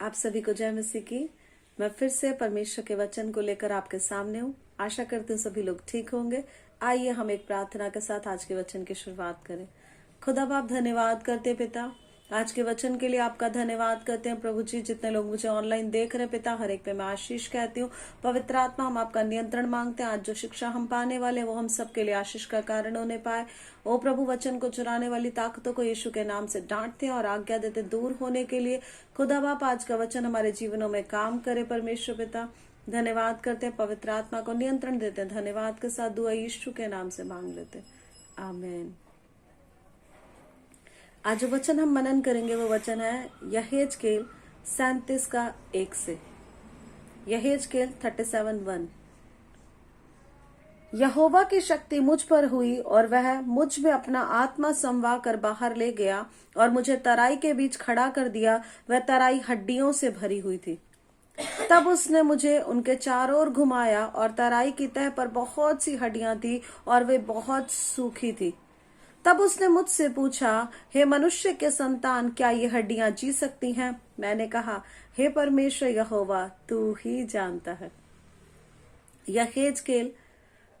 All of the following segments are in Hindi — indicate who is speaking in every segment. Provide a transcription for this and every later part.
Speaker 1: आप सभी को जय मसीह की। मैं फिर से परमेश्वर के वचन को लेकर आपके सामने हूँ। आशा करती हूँ सभी लोग ठीक होंगे। आइए हम एक प्रार्थना के साथ आज के वचन की शुरुआत करें। खुदा बाप धन्यवाद करते हैं पिता, आज के वचन के लिए आपका धन्यवाद करते हैं प्रभु जी। जितने लोग मुझे ऑनलाइन देख रहे हैं पिता, हर एक पे मैं आशीष कहती हूँ। पवित्र आत्मा, हम आपका नियंत्रण मांगते हैं। आज जो शिक्षा हम पाने वाले वो हम सबके लिए आशीष का कारण होने पाए। ओ प्रभु, वचन को चुराने वाली ताकतों को यीशु के नाम से डांटते हैं और आज्ञा देते दूर होने के लिए। खुदा बाप, आज का वचन हमारे जीवनों में काम करे। परमेश्वर पिता, धन्यवाद करते हैं। पवित्र आत्मा को नियंत्रण देते हैं। धन्यवाद के साथ दुआ यीशु के नाम से मांग लेते हैं, आमीन। आज जो वचन हम मनन करेंगे वो वचन है यहेजकेल 37 का 1 से। यहेजकेल 37:1। यहोवा की शक्ति मुझ पर हुई और वह मुझ में अपना आत्मा समवा कर बाहर ले गया और मुझे तराई के बीच खड़ा कर दिया। वह तराई हड्डियों से भरी हुई थी। तब उसने मुझे उनके चारों ओर घुमाया और तराई की तह पर बहुत सी हड्डियां थी और वे बहुत सूखी थी। तब उसने मुझसे पूछा, हे मनुष्य के संतान, क्या ये हड्डियां जी सकती हैं? मैंने कहा, हे परमेश्वर यहोवा, तू ही जानता है। यहेजकेल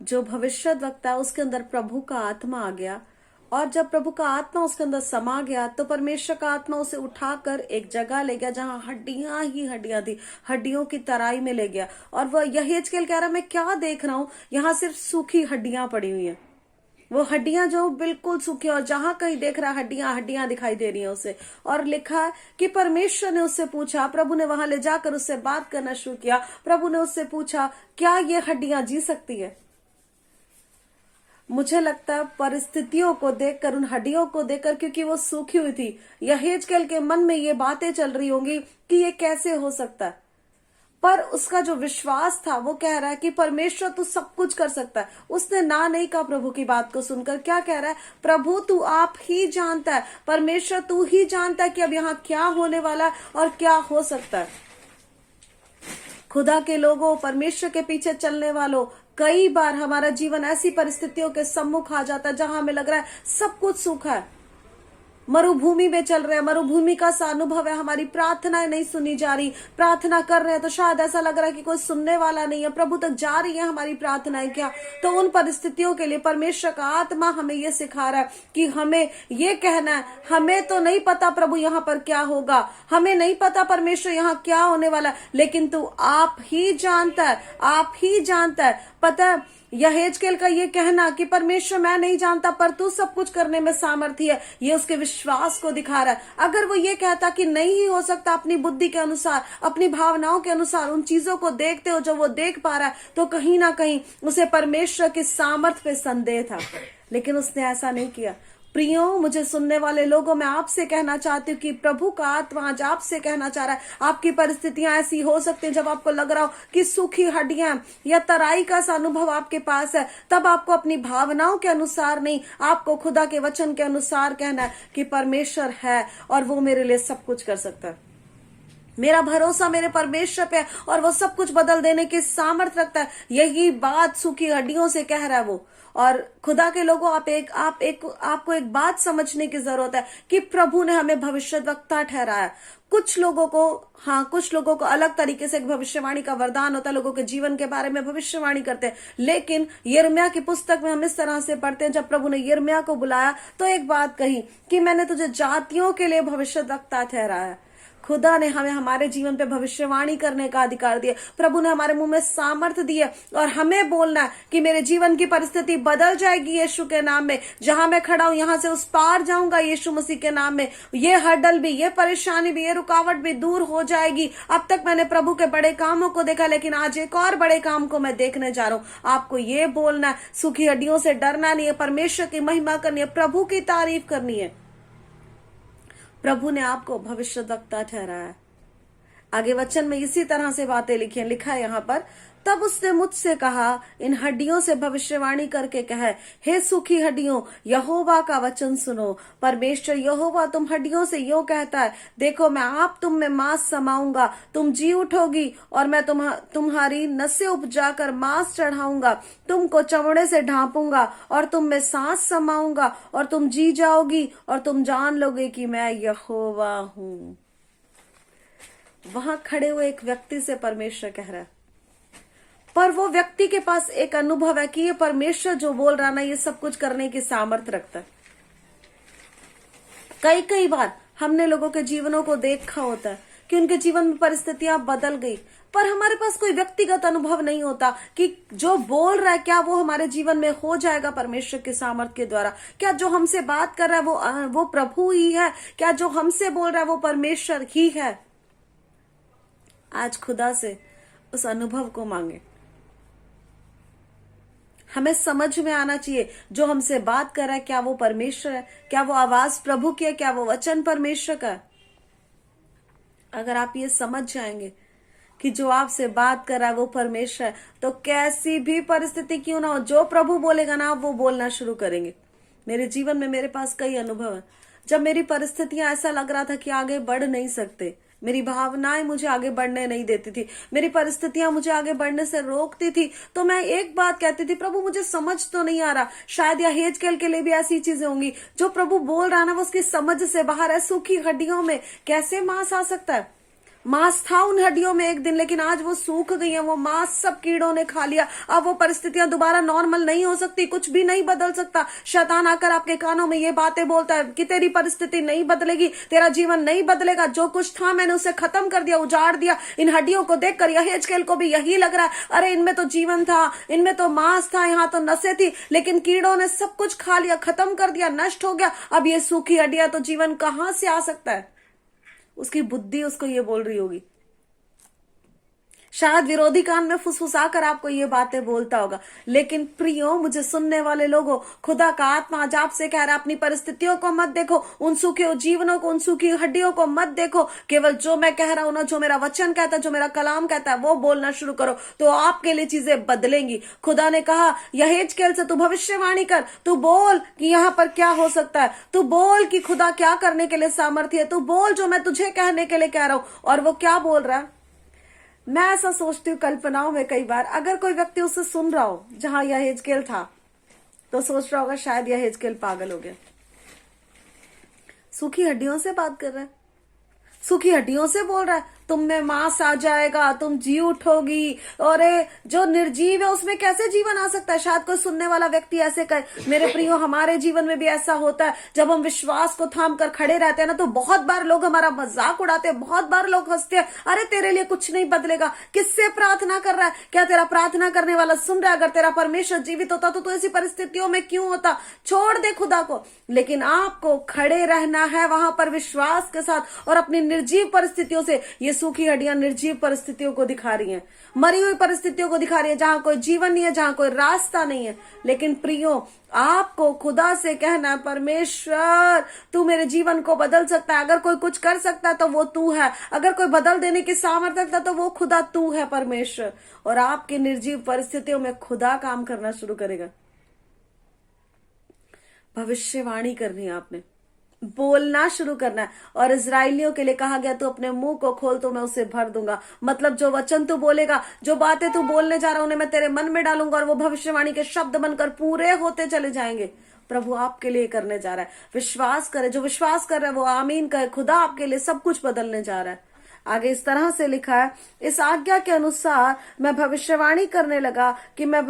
Speaker 1: जो भविष्यद्वक्ता, उसके अंदर प्रभु का आत्मा आ गया और जब प्रभु का आत्मा उसके अंदर समा गया तो परमेश्वर का आत्मा उसे उठाकर एक जगह ले गया जहां हड्डियां ही हड्डियां थी, हड्डियों की तराई में ले गया। और वह यहेजकेल कह रहा, मैं क्या देख रहा हूं, यहाँ सिर्फ सूखी हड्डियां पड़ी हुई हैं। वो हड्डियां जो बिल्कुल सूखी, और जहां कहीं देख रहा हड्डियां हड्डियां दिखाई दे रही हैं उसे। और लिखा है कि परमेश्वर ने उससे पूछा, प्रभु ने वहां ले जाकर उससे बात करना शुरू किया। प्रभु ने उससे पूछा, क्या ये हड्डियां जी सकती है? मुझे लगता है परिस्थितियों को देखकर, उन हड्डियों को देखकर, क्योंकि वो सूखी हुई थी, यहेजकेल के मन में ये बातें चल रही होंगी कि ये कैसे हो सकता है। पर उसका जो विश्वास था वो कह रहा है कि परमेश्वर तू सब कुछ कर सकता है। उसने ना नहीं कहा प्रभु की बात को सुनकर। क्या कह रहा है? प्रभु तू आप ही जानता है, परमेश्वर तू ही जानता है कि अब यहाँ क्या होने वाला है और क्या हो सकता है। खुदा के लोगों, परमेश्वर के पीछे चलने वालों, कई बार हमारा जीवन ऐसी परिस्थितियों के सम्मुख आ जाता है जहां हमें लग रहा है सब कुछ सूखा है, मरुभूमि में चल रहे हैं, मरुभूमि का सा अनुभव है, हमारी प्रार्थनाएं नहीं सुनी जा रही। प्रार्थना कर रहे हैं तो शायद ऐसा लग रहा है कि कोई सुनने वाला नहीं है, प्रभु तक जा रही है हमारी प्रार्थनाएं क्या? तो उन परिस्थितियों के लिए परमेश्वर का आत्मा हमें ये सिखा रहा है कि हमें ये कहना है, हमें तो नहीं पता प्रभु यहाँ पर क्या होगा, हमें नहीं पता परमेश्वर यहाँ क्या होने वाला है, लेकिन तू आप ही जानता है, आप ही जानता है। पता है यहेजकेल का ये कहना कि परमेश्वर मैं नहीं जानता पर तू सब कुछ करने में सामर्थ्य है, ये उसके विश्वास को दिखा रहा है। अगर वो ये कहता कि नहीं ही हो सकता अपनी बुद्धि के अनुसार, अपनी भावनाओं के अनुसार, उन चीजों को देखते हो जो वो देख पा रहा है, तो कहीं ना कहीं उसे परमेश्वर की सामर्थ्य पे संदेह था। लेकिन उसने ऐसा नहीं किया। प्रियो, मुझे सुनने वाले लोगों, मैं आपसे कहना चाहती हूँ कि प्रभु का आत्मा आज आपसे कहना चाह रहा है। आपकी परिस्थितियां ऐसी हो सकती हैं जब आपको लग रहा हो कि सूखी हड्डियां या तराई का सा अनुभव आपके पास है, तब आपको अपनी भावनाओं के अनुसार नहीं, आपको खुदा के वचन के अनुसार कहना है कि परमेश्वर है और वो मेरे लिए सब कुछ कर सकता है। मेरा भरोसा मेरे परमेश्वर पे है और वो सब कुछ बदल देने की सामर्थ्य रखता है। यही बात सूखी हड्डियों से कह रहा है वो। और खुदा के लोगों, आपको एक बात समझने की जरूरत है कि प्रभु ने हमें भविष्यद्वक्ता ठहराया। कुछ लोगों को अलग तरीके से भविष्यवाणी का वरदान होता है, लोगों के जीवन के बारे में भविष्यवाणी करते हैं। लेकिन यिर्मयाह की पुस्तक में हम इस तरह से पढ़ते हैं, जब प्रभु ने यिर्मयाह को बुलाया तो एक बात कही कि मैंने तुझे जातियों के लिए भविष्यद्वक्ता ठहराया। खुदा ने हमें हमारे जीवन पे भविष्यवाणी करने का अधिकार दिया। प्रभु ने हमारे मुंह में सामर्थ्य दी है और हमें बोलना है कि मेरे जीवन की परिस्थिति बदल जाएगी यीशु के नाम में। जहां मैं खड़ा हूं यहां से उस पार जाऊंगा यीशु मसीह के नाम में। ये हर्डल भी, ये परेशानी भी, ये रुकावट भी दूर हो जाएगी। अब तक मैंने प्रभु के बड़े कामों को देखा, लेकिन आज एक और बड़े काम को मैं देखने जा रहा हूं। आपको ये बोलना है, सूखी हड्डियों से डरना नहीं है, परमेश्वर की महिमा करनी है, प्रभु की तारीफ करनी है। प्रभु ने आपको भविष्यद्वक्ता ठहराया है। आगे वचन में इसी तरह से बातें लिखी हैं। लिखा है यहाँ पर, तब उसने मुझसे कहा, इन हड्डियों से भविष्यवाणी करके कहे, हे सूखी हड्डियों, यहोवा का वचन सुनो। परमेश्वर यहोवा तुम हड्डियों से यूं कहता है, देखो मैं आप तुम में मांस समाऊंगा, तुम जी उठोगी और मैं तुम्हारी नसें उपजाकर मांस चढ़ाऊंगा, तुमको चमड़े से ढांपूंगा और तुम में सांस समाऊंगा और तुम जी जाओगी और तुम जान लोगे कि मैं यहोवा हूं। वहां खड़े हुए एक व्यक्ति से परमेश्वर कह रहा है, पर वो व्यक्ति के पास एक अनुभव है कि ये परमेश्वर जो बोल रहा ना, ये सब कुछ करने की सामर्थ्य रखता है। कई कई बार हमने लोगों के जीवनों को देखा होता है कि उनके जीवन में परिस्थितियां बदल गई, पर हमारे पास कोई व्यक्तिगत अनुभव नहीं होता कि जो बोल रहा है क्या वो हमारे जीवन में हो जाएगा परमेश्वर के सामर्थ्य के द्वारा। क्या जो हमसे बात कर रहा है वो प्रभु ही है? क्या जो हमसे बोल रहा है वो परमेश्वर ही है? आज खुदा से उस अनुभव को मांगे। हमें समझ में आना चाहिए जो हमसे बात कर रहा है क्या वो परमेश्वर है, क्या वो आवाज प्रभु की है, क्या वो वचन परमेश्वर का है। अगर आप ये समझ जाएंगे कि जो आपसे बात कर रहा है वो परमेश्वर है, तो कैसी भी परिस्थिति क्यों ना हो, जो प्रभु बोलेगा ना आप वो बोलना शुरू करेंगे। मेरे जीवन में मेरे पास कई अनुभव है जब मेरी परिस्थितियां ऐसा लग रहा था कि आगे बढ़ नहीं सकते, मेरी भावनाएं मुझे आगे बढ़ने नहीं देती थी, मेरी परिस्थितियां मुझे आगे बढ़ने से रोकती थी, तो मैं एक बात कहती थी, प्रभु मुझे समझ तो नहीं आ रहा। शायद यहेजकेल के लिए भी ऐसी चीजें होंगी, जो प्रभु बोल रहा ना वो उसकी समझ से बाहर है। सूखी हड्डियों में कैसे मांस आ सकता है? मांस था उन हड्डियों में एक दिन, लेकिन आज वो सूख गई है, वो मांस सब कीड़ों ने खा लिया। अब वो परिस्थितियां दोबारा नॉर्मल नहीं हो सकती, कुछ भी नहीं बदल सकता। शैतान आकर आपके कानों में ये बातें बोलता है कि तेरी परिस्थिति नहीं बदलेगी, तेरा जीवन नहीं बदलेगा, जो कुछ था मैंने उसे खत्म कर दिया, उजाड़ दिया। इन हड्डियों को देखकर यहेजकेल को भी यही लग रहा है, अरे इनमें तो जीवन था, इनमें तो मांस था, यहाँ तो नसें थी, लेकिन कीड़ों ने सब कुछ खा लिया, खत्म कर दिया, नष्ट हो गया। अब ये सूखी हड्डियां, तो जीवन कहां से आ सकता है? उसकी बुद्धि उसको ये बोल रही होगी। शायद विरोधी कान में फुसफुसाकर आपको ये बातें बोलता होगा, लेकिन प्रियो, मुझे सुनने वाले लोगों, खुदा का आत्मा आज आपसे कह रहा है, अपनी परिस्थितियों को मत देखो, उन सूखे जीवनों को, उन सूखी हड्डियों को मत देखो। केवल जो मैं कह रहा हूं ना, जो मेरा वचन कहता है, जो मेरा कलाम कहता है, वो बोलना शुरू करो, तो आपके लिए चीजें बदलेंगी। खुदा ने कहा यहेजकेल से तू भविष्यवाणी कर, तू बोल कि यहाँ पर क्या हो सकता है, तू बोल कि खुदा क्या करने के लिए सामर्थ्य है, तू बोल जो मैं तुझे कहने के लिए कह रहा हूं। और वो क्या बोल रहा है? मैं ऐसा सोचती हूँ कल्पनाओं में कई बार, अगर कोई व्यक्ति उसे सुन रहा हो जहां यहेजकेल था, तो सोच रहा होगा शायद यहेजकेल पागल हो गया। सूखी हड्डियों से बात कर रहा है, सूखी हड्डियों से बोल रहा है तुम में मांस आ जाएगा, तुम जी उठोगी, और जो निर्जीव है उसमें कैसे जीवन आ सकता है? शायद कोई सुनने वाला व्यक्ति ऐसे कहे। मेरे प्रियो, हमारे जीवन में भी ऐसा होता है, जब हम विश्वास को थाम कर खड़े रहते हैं ना, तो बहुत बार लोग हमारा मजाक उड़ाते हैं, बहुत बार लोग हंसते हैं, अरे तेरे लिए कुछ नहीं बदलेगा, किससे प्रार्थना कर रहा है? क्या तेरा प्रार्थना करने वाला सुन रहा है? अगर तेरा परमेश्वर जीवित होता तो ऐसी परिस्थितियों में क्यों होता? छोड़ दे खुदा को। लेकिन आपको खड़े रहना है वहां पर विश्वास के साथ, और अपनी निर्जीव परिस्थितियों से, ये सूखी हड्डियां निर्जीव परिस्थितियों को दिखा रही हैं, मरी हुई परिस्थितियों को दिखा रही है, जहां कोई जीवन नहीं है, जहां कोई रास्ता नहीं है। लेकिन प्रियो, आपको खुदा से कहना है, परमेश्वर तू मेरे जीवन को बदल सकता है। अगर कोई कुछ कर सकता है तो वो तू है, अगर कोई बदल देने की सामर्थ्य रखता है तो वो खुदा तू है परमेश्वर। और आपकी निर्जीव परिस्थितियों में खुदा काम करना शुरू करेगा। भविष्यवाणी करनी है, आपने बोलना शुरू करना है। और इजरायलियों के लिए कहा गया, तू अपने मुंह को खोल तो मैं उसे भर दूंगा। मतलब जो वचन तू बोलेगा, जो बातें तू बोलने जा रहा उन्हें मैं तेरे मन में डालूंगा, और वो भविष्यवाणी के शब्द बनकर पूरे होते चले जाएंगे। प्रभु आपके लिए करने जा रहा है। विश्वास करे, जो विश्वास कर रहा है वो आमीन कहे। खुदा आपके लिए सब कुछ बदलने जा रहा है। आगे इस तरह से लिखा है, इस आज्ञा के अनुसार मैं भविष्यवाणी करने लगा कि मैं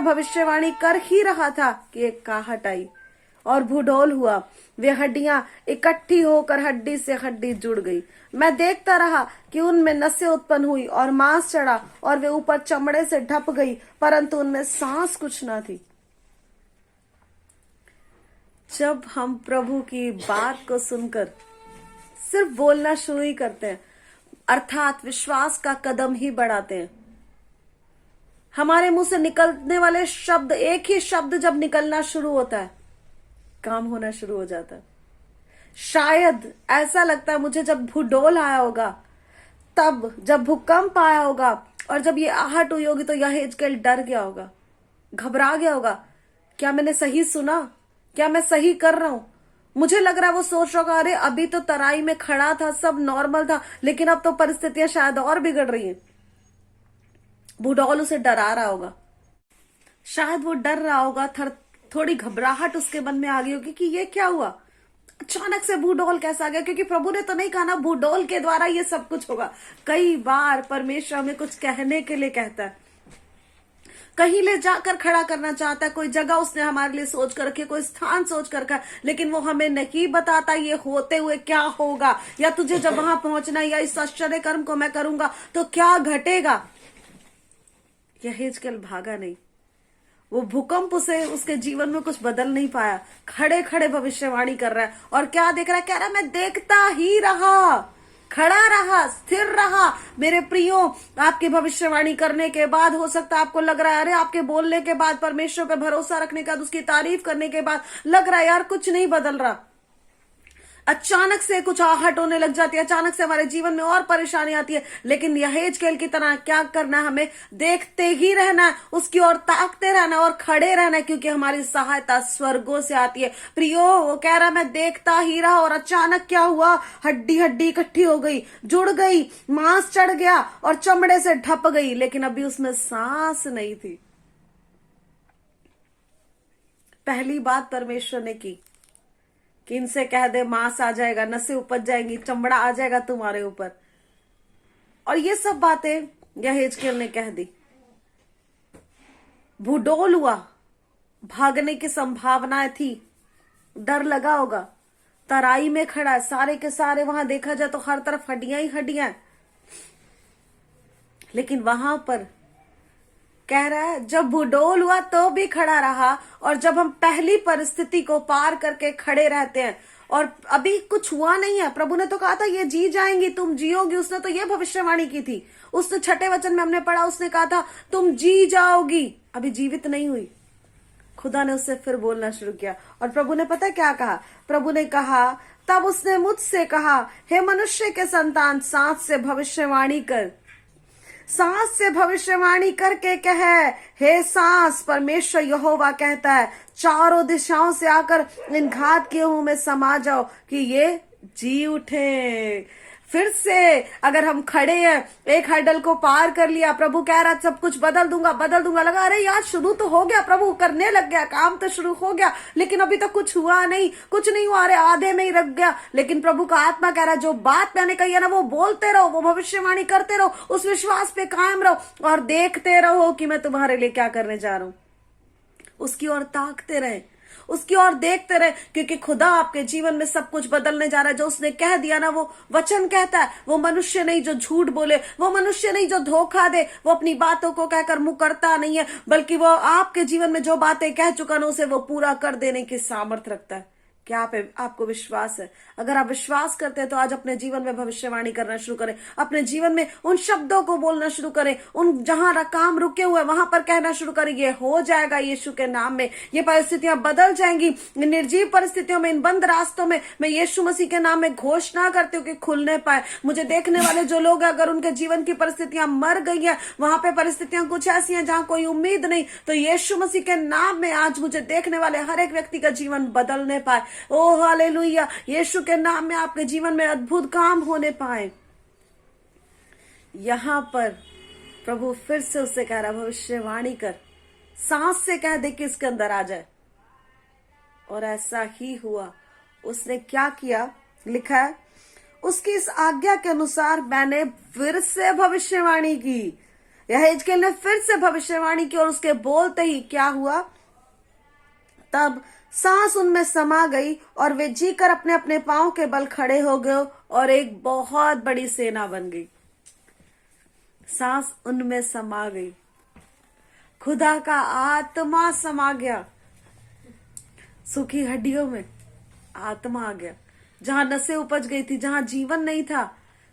Speaker 1: भविष्यवाणी कर ही रहा था कि एक काहट आई और भूडोल हुआ। वे हड्डियां इकट्ठी होकर हड्डी से हड्डी जुड़ गई। मैं देखता रहा कि उनमें नसें उत्पन्न हुई और मांस चढ़ा, और वे ऊपर चमड़े से ढप गई, परंतु उनमें सांस कुछ न थी। जब हम प्रभु की बात को सुनकर सिर्फ बोलना शुरू ही करते हैं, अर्थात विश्वास का कदम ही बढ़ाते हैं, हमारे मुंह से निकलने वाले शब्द, एक ही शब्द जब निकलना शुरू होता है, काम होना शुरू हो जाता है। शायद ऐसा लगता है मुझे, जब भूडोल आया होगा, तब जब भूकंप आया होगा, और जब ये आहट हुई होगी, तो यहेजकेल डर गया होगा, घबरा गया होगा। क्या मैंने सही सुना? क्या मैं सही कर रहा हूं? मुझे लग रहा है वो सोच रहा होगा, अरे अभी तो तराई में खड़ा था, सब नॉर्मल था, लेकिन अब तो परिस्थितियां शायद और बिगड़ रही हैं। भूडोल उसे डरा रहा होगा, शायद वो डर रहा होगा, थोड़ी घबराहट उसके मन में आ गई होगी कि ये क्या हुआ, अचानक से भूडोल कैसा आ गया? क्योंकि प्रभु ने तो नहीं कहा ना भूडोल के द्वारा ये सब कुछ होगा। कई बार परमेश्वर हमें कुछ कहने के लिए कहता है, कहीं ले जाकर खड़ा करना चाहता है, कोई जगह उसने हमारे लिए सोच कर रखी, कोई स्थान सोच कर रखा, लेकिन वो हमें नहीं बताता ये होते हुए क्या होगा, या तुझे जब वहां पहुंचना, या इस आश्चर्य कर्म को मैं करूंगा तो क्या घटेगा। यहेजकेल भागा नहीं, वो भूकंप उसे उसके जीवन में कुछ बदल नहीं पाया, खड़े खड़े भविष्यवाणी कर रहा है। और क्या देख रहा है? कह रहा है मैं देखता ही रहा, खड़ा रहा, स्थिर रहा। मेरे प्रियो, आपकी भविष्यवाणी करने के बाद हो सकता है आपको लग रहा है, अरे आपके बोलने के बाद, परमेश्वर पे भरोसा रखने के बाद, उसकी तारीफ करने के बाद लग रहा है यार कुछ नहीं बदल रहा। अचानक से कुछ आहट होने लग जाती है, अचानक से हमारे जीवन में और परेशानी आती है। लेकिन यहेजकेल की तरह क्या करना है? हमें देखते ही रहना है, उसकी ओर ताकते रहना और खड़े रहना है, क्योंकि हमारी सहायता स्वर्गों से आती है। प्रियो, वो कह रहा मैं देखता ही रहा, और अचानक क्या हुआ? हड्डी हड्डी इकट्ठी हो गई, जुड़ गई, मांस चढ़ गया और चमड़े से ढप गई, लेकिन अभी उसमें सांस नहीं थी। पहली बात परमेश्वर ने की कि इनसे कह दे मांस आ जाएगा, नसें उपज जाएंगी, चमड़ा आ जाएगा तुम्हारे ऊपर। और ये सब बातें यहेजकेल ने कह दी। भूडोल हुआ, भागने की संभावनाएं थी, डर लगा होगा, तराई में खड़ा है, सारे के सारे वहां देखा जाए तो हर तरफ हड्डियां ही हड्डियां। लेकिन वहां पर कह रहा है जब भूडोल हुआ तो भी खड़ा रहा, और जब हम पहली परिस्थिति को पार करके खड़े रहते हैं और अभी कुछ हुआ नहीं है, प्रभु ने तो कहा था ये जी जाएंगी, तुम जियोगी, उसने तो ये भविष्यवाणी की थी। उसने 6ठे वचन में हमने पढ़ा, उसने कहा था तुम जी जाओगी, अभी जीवित नहीं हुई। खुदा ने उससे फिर बोलना शुरू किया, और प्रभु ने पता है क्या कहा? प्रभु ने कहा, तब उसने मुझसे कहा, हे मनुष्य के संतान, सांस से भविष्यवाणी कर, सांस से भविष्यवाणी करके कह, हे सांस, परमेश्वर यहोवा कहता है, चारों दिशाओं से आकर इन घात के मुंह में समा जाओ कि ये जी उठे। फिर से अगर हम खड़े हैं, एक हर्डल को पार कर लिया, प्रभु कह रहा सब कुछ बदल दूंगा बदल दूंगा, लगा अरे यार शुरू तो हो गया, प्रभु करने लग गया, काम तो शुरू हो गया, लेकिन अभी तो कुछ हुआ नहीं, कुछ नहीं हुआ, अरे आधे में ही रख गया। लेकिन प्रभु का आत्मा कह रहा है जो बात मैंने कही है ना, वो बोलते रहो, वो भविष्यवाणी करते रहो, उस विश्वास पे कायम रहो और देखते रहो कि मैं तुम्हारे लिए क्या करने जा रहा हूं। उसकी ओर ताकते रहे, उसकी ओर देखते रहे, क्योंकि खुदा आपके जीवन में सब कुछ बदलने जा रहा है। जो उसने कह दिया ना, वो वचन कहता है, वो मनुष्य नहीं जो झूठ बोले, वो मनुष्य नहीं जो धोखा दे, वो अपनी बातों को कहकर मुकरता नहीं है, बल्कि वो आपके जीवन में जो बातें कह चुका ना, उसे वो पूरा कर देने की सामर्थ्य रखता है। क्या आपको विश्वास है? अगर आप विश्वास करते हैं तो आज अपने जीवन में भविष्यवाणी करना शुरू करें, अपने जीवन में उन शब्दों को बोलना शुरू करें, उन जहां काम रुके हुए वहां पर कहना शुरू करें, ये हो जाएगा यीशु के नाम में, ये परिस्थितियां बदल जाएंगी। निर्जीव परिस्थितियों में, इन बंद रास्तों में मैं यीशु मसीह के नाम में घोषणा करती हूँ कि खुलने पाए। मुझे देखने वाले जो लोग हैं, अगर उनके जीवन की परिस्थितियां मर गई है, वहां पे परिस्थितियां कुछ ऐसी हैं जहां कोई उम्मीद नहीं, तो यीशु मसीह के नाम में आज मुझे देखने वाले हर एक व्यक्ति का जीवन बदलने पाए। ओ हालेलुया, यीशु के नाम में आपके जीवन में अद्भुत काम होने पाए। यहां पर प्रभु फिर से उससे कह रहा, भविष्यवाणी कर, सांस से कह दे कि इसके अंदर आ जाए। और ऐसा ही हुआ। उसने क्या किया? लिखा है, उसकी इस आज्ञा के अनुसार मैंने फिर से भविष्यवाणी की। यहेजकेल ने फिर से भविष्यवाणी की, और उसके बोलते ही क्या हुआ? तब सांस उनमें समा गई और वे जीकर अपने अपने पांव के बल खड़े हो गए और एक बहुत बड़ी सेना बन गई। सांस उनमें समा गई, खुदा का आत्मा समा गया, सूखी हड्डियों में आत्मा आ गया। जहां नसें उपज गई थी, जहां जीवन नहीं था,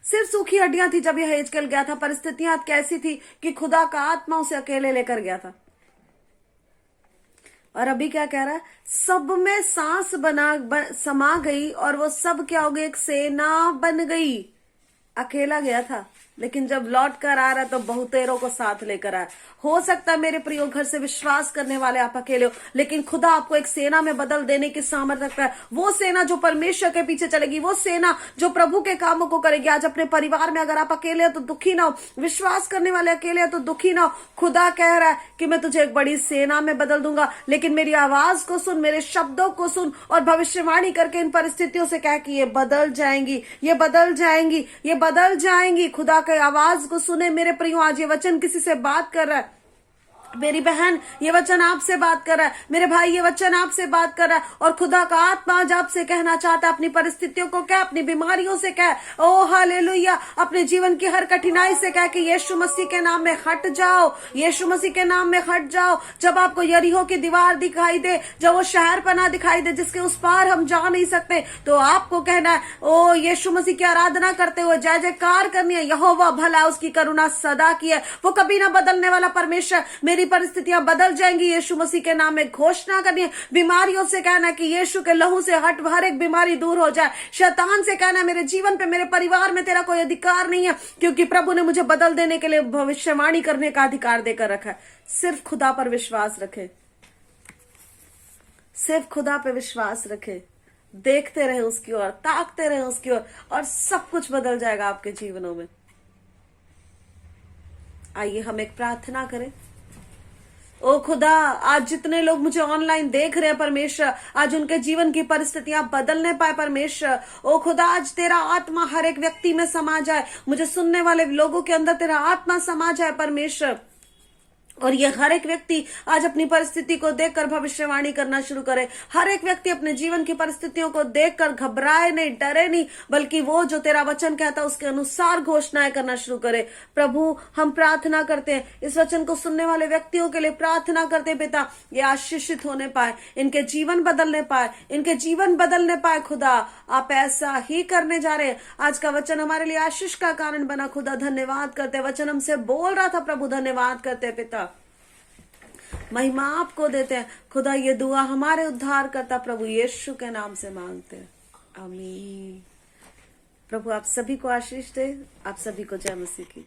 Speaker 1: सिर्फ सूखी हड्डियां थी। जब यह यहेजकेल गया था, परिस्थितियां कैसी थी कि खुदा का आत्मा उसे अकेले लेकर गया था। और अभी क्या कह रहा है? सब में सांस समा गई और वो सब क्या हो गई? एक सेना बन गई। अकेला गया था, लेकिन जब लौट कर आ रहा है तो बहुतेरों को साथ लेकर आया। हो सकता है मेरे प्रियो घर से विश्वास करने वाले आप अकेले हो, लेकिन खुदा आपको एक सेना में बदल देने की सामर्थ्य रखता है। वो सेना जो परमेश्वर के पीछे चलेगी, वो सेना जो प्रभु के कामों को करेगी। आज अपने परिवार में अगर आप अकेले हो तो दुखी ना हो, विश्वास करने वाले अकेले हो तो दुखी ना हो। खुदा कह रहा है कि मैं तुझे एक बड़ी सेना में बदल दूंगा, लेकिन मेरी आवाज को सुन, मेरे शब्दों को सुन और भविष्यवाणी करके इन परिस्थितियों से कह कि ये बदल जाएंगी, ये बदल जाएंगी, ये बदल जाएंगी। खुदा के आवाज को सुने मेरे प्रियो। आज ये वचन किसी से बात कर रहा है, मेरी बहन ये वचन आपसे बात कर रहा है, मेरे भाई ये वचन आपसे बात कर रहा है। और खुदा का आत्मा आज आपसे कहना चाहता है, अपनी परिस्थितियों को कह, अपनी बीमारियों से कह, ओ हालेलुया, अपने जीवन की हर कठिनाई से कह कि यीशु मसीह के नाम में हट जाओ, यीशु मसीह के नाम में हट जाओ। जब आपको यरीहो की दीवार दिखाई दे, जब वो शहर पना दिखाई दे जिसके उस पार हम जा नहीं सकते, तो आपको कहना है ओ यीशु मसीह की आराधना करते हुए जय जयकार करनी है। यहोवा भला, उसकी करुणा सदा की है, वो कभी ना बदलने वाला परमेश्वर। मेरी परिस्थितियां बदल जाएंगी यीशु मसीह के नाम में घोषणा करनी है। बीमारियों से कहना है कि यीशु के लहू से हट हर एक बीमारी दूर हो जाए। शैतान से कहना है मेरे जीवन पे, मेरे परिवार में तेरा कोई अधिकार नहीं है, क्योंकि प्रभु ने मुझे बदल देने के लिए भविष्यवाणी करने का अधिकार देकर रखा है। सिर्फ खुदा पर विश्वास रखे, सिर्फ खुदा पे विश्वास रखे, देखते रहे उसकी ओर, ताकते रहे उसकी ओर, और सब कुछ बदल जाएगा आपके जीवनों में। आइए हम एक प्रार्थना करें। ओ खुदा, आज जितने लोग मुझे ऑनलाइन देख रहे हैं परमेश्वर, आज उनके जीवन की परिस्थितियां बदलने पाए परमेश्वर। ओ खुदा, आज तेरा आत्मा हर एक व्यक्ति में समा जाए, मुझे सुनने वाले लोगों के अंदर तेरा आत्मा समा जाए परमेश्वर, और ये हर एक व्यक्ति आज अपनी परिस्थिति को देखकर भविष्यवाणी करना शुरू करे। हर एक व्यक्ति अपने जीवन की परिस्थितियों को देखकर घबराए नहीं, डरे नहीं, बल्कि वो जो तेरा वचन कहता है उसके अनुसार घोषणाएं करना शुरू करे। प्रभु, हम प्रार्थना करते हैं, इस वचन को सुनने वाले व्यक्तियों के लिए प्रार्थना करते हैं पिता, ये आशीषित होने पाए, इनके जीवन बदलने पाए, इनके जीवन बदलने पाए। खुदा, आप ऐसा ही करने जा रहे हैं। आज का वचन हमारे लिए आशीष का कारण बना। खुदा, धन्यवाद करते हैं, वचन हमसे बोल रहा था प्रभु, धन्यवाद करते हैं पिता, महिमा आपको देते हैं। खुदा, ये दुआ हमारे उद्धार करता प्रभु यीशु के नाम से मांगते हैं, आमीन। प्रभु आप सभी को आशीष दे, आप सभी को जय मसीह की।